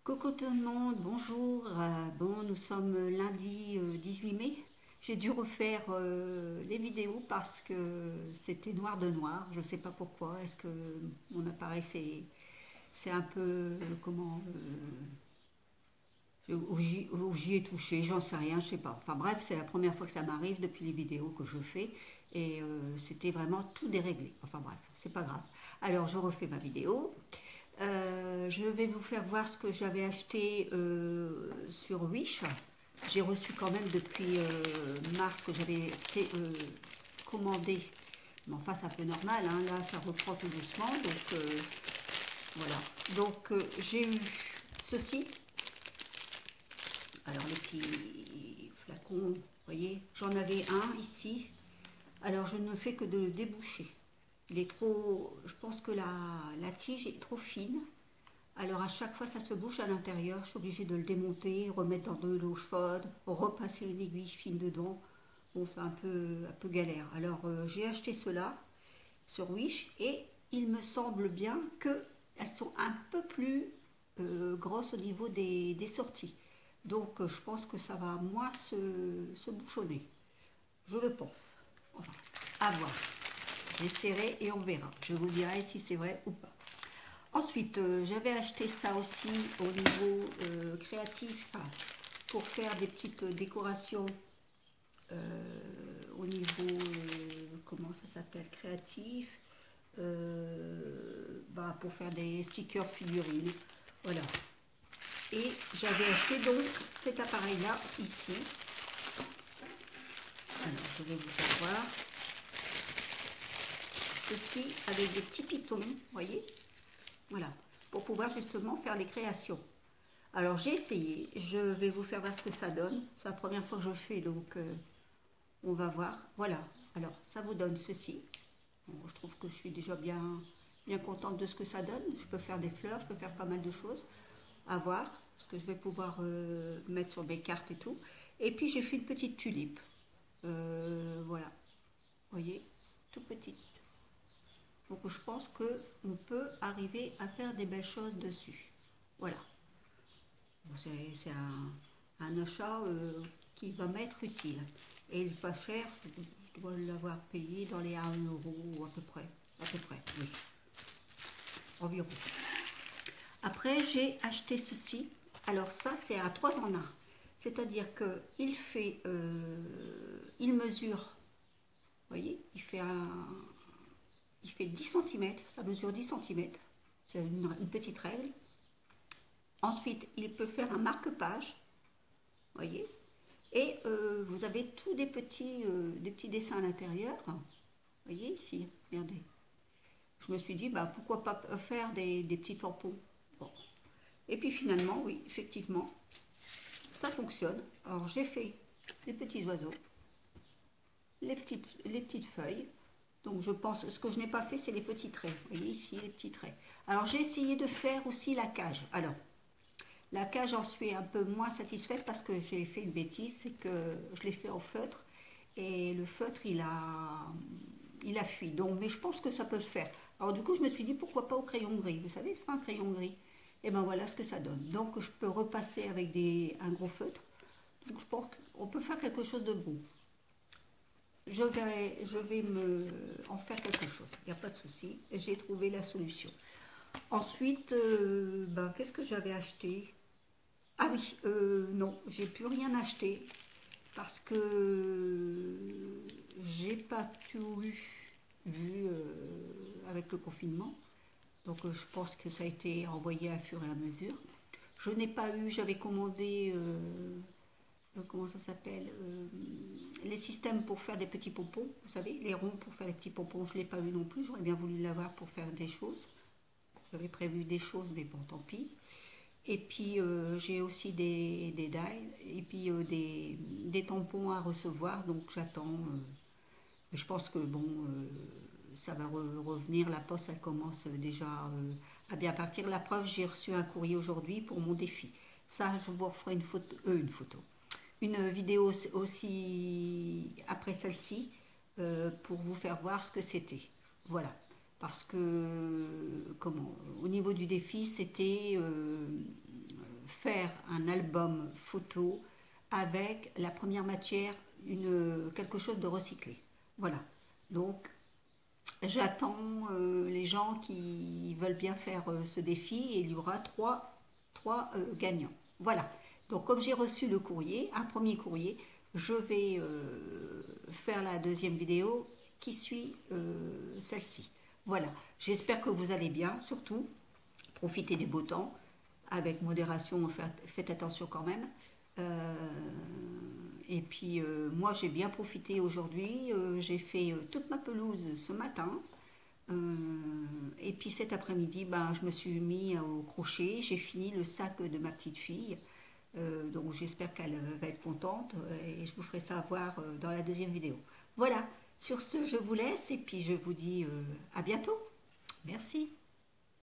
Coucou tout le monde, bonjour. Bon, nous sommes lundi 18 mai. J'ai dû refaire les vidéos parce que c'était noir de noir. Je ne sais pas pourquoi. Est-ce que mon appareil c'est un peu comment où j'y ai touché, j'en sais rien, je sais pas. Enfin bref, c'est la première fois que ça m'arrive depuis les vidéos que je fais et c'était vraiment tout déréglé. Enfin bref, c'est pas grave. Alors je refais ma vidéo. Je vais vous faire voir ce que j'avais acheté sur Wish. J'ai reçu quand même depuis mars que j'avais commandé. Mais enfin, c'est un peu normal, hein. Là, ça reprend tout doucement. Donc, voilà. Donc, j'ai eu ceci. Alors, les petits flacons, vous voyez, j'en avais un ici. Alors, je ne fais que de le déboucher. Il est trop. Je pense que la tige est trop fine. Alors à chaque fois ça se bouche à l'intérieur, je suis obligée de le démonter, remettre dans de l'eau chaude, repasser une aiguille fine dedans. Bon, c'est un peu galère. Alors j'ai acheté cela sur Wish et il me semble bien qu'elles sont un peu plus grosses au niveau des sorties. Donc je pense que ça va moins se bouchonner. Je le pense. Enfin, à voir. J'essaierai et on verra. Je vous dirai si c'est vrai ou pas. Ensuite, j'avais acheté ça aussi au niveau créatif, enfin, pour faire des petites décorations au niveau, comment ça s'appelle, créatif, pour faire des stickers figurines. Voilà. Et j'avais acheté donc cet appareil-là ici. Alors, je vais vous faire voir. Ceci avec des petits pitons, vous voyez. Voilà, pour pouvoir justement faire les créations. Alors j'ai essayé, je vais vous faire voir ce que ça donne. C'est la première fois que je fais, donc on va voir. Voilà, alors ça vous donne ceci. Bon, je trouve que je suis déjà bien contente de ce que ça donne. Je peux faire des fleurs, je peux faire pas mal de choses. À voir, ce que je vais pouvoir mettre sur mes cartes et tout. Et puis j'ai fait une petite tulipe. Voilà, vous voyez, tout petite. Donc je pense qu'on peut arriver à faire des belles choses dessus. Voilà. C'est un achat qui va m'être utile. Et il n'est pas cher, je dois l'avoir payé dans les 1 euro à peu près. À peu près, oui. Environ. Après, j'ai acheté ceci. Alors ça, c'est un 3 en 1. C'est-à-dire il mesure, vous voyez, il fait 10 cm, ça mesure 10 cm. C'est une petite règle. Ensuite, il peut faire un marque-page, voyez. Et vous avez tous des petits dessins à l'intérieur. Vous voyez ici, regardez. Je me suis dit, pourquoi pas faire des petits tampons. Bon. Et puis finalement, oui, effectivement, ça fonctionne. Alors j'ai fait les petits oiseaux, les petites feuilles. Donc je pense, ce que je n'ai pas fait, c'est les petits traits. Vous voyez ici, les petits traits. Alors j'ai essayé de faire aussi la cage. Alors, la cage, j'en suis un peu moins satisfaite parce que j'ai fait une bêtise, c'est que je l'ai fait au feutre et le feutre il a fui. Donc, mais je pense que ça peut le faire. Alors du coup, je me suis dit pourquoi pas au crayon gris. Vous savez, fin crayon gris. Et ben voilà ce que ça donne. Donc je peux repasser avec un gros feutre. Donc je pense qu'on peut faire quelque chose de beau. Je vais en faire quelque chose. Il n'y a pas de souci. J'ai trouvé la solution. Ensuite, qu'est-ce que j'avais acheté? Ah oui, non, j'ai plus rien acheté parce que j'ai pas tout vu avec le confinement. Donc je pense que ça a été envoyé à fur et à mesure. Je n'ai pas eu, j'avais commandé, comment ça s'appelle, les systèmes pour faire des petits pompons, vous savez, les ronds pour faire des petits pompons, je ne l'ai pas eu non plus, j'aurais bien voulu l'avoir pour faire des choses. J'avais prévu des choses, mais bon, tant pis. Et puis j'ai aussi des dials et puis des tampons à recevoir, donc j'attends. Je pense que bon, ça va revenir. La poste, elle commence déjà à bien partir. La preuve, j'ai reçu un courrier aujourd'hui pour mon défi. Ça, je vous referai une vidéo aussi après celle-ci pour vous faire voir ce que c'était. Voilà. Parce que, au niveau du défi, c'était un album photo avec la première matière, quelque chose de recyclé. Voilà. Donc, j'attends les gens qui veulent bien faire ce défi et il y aura trois gagnants. Voilà. Donc, comme j'ai reçu le courrier, un premier courrier, je vais faire la deuxième vidéo qui suit celle-ci. Voilà. J'espère que vous allez bien, surtout. Profitez du beau temps avec modération, faites attention quand même. Et puis moi j'ai bien profité aujourd'hui, j'ai fait toute ma pelouse ce matin. Et puis cet après-midi, ben, je me suis mis au crochet, j'ai fini le sac de ma petite fille. Donc j'espère qu'elle va être contente et je vous ferai ça voir dans la deuxième vidéo. Voilà, sur ce je vous laisse et puis je vous dis à bientôt. Merci.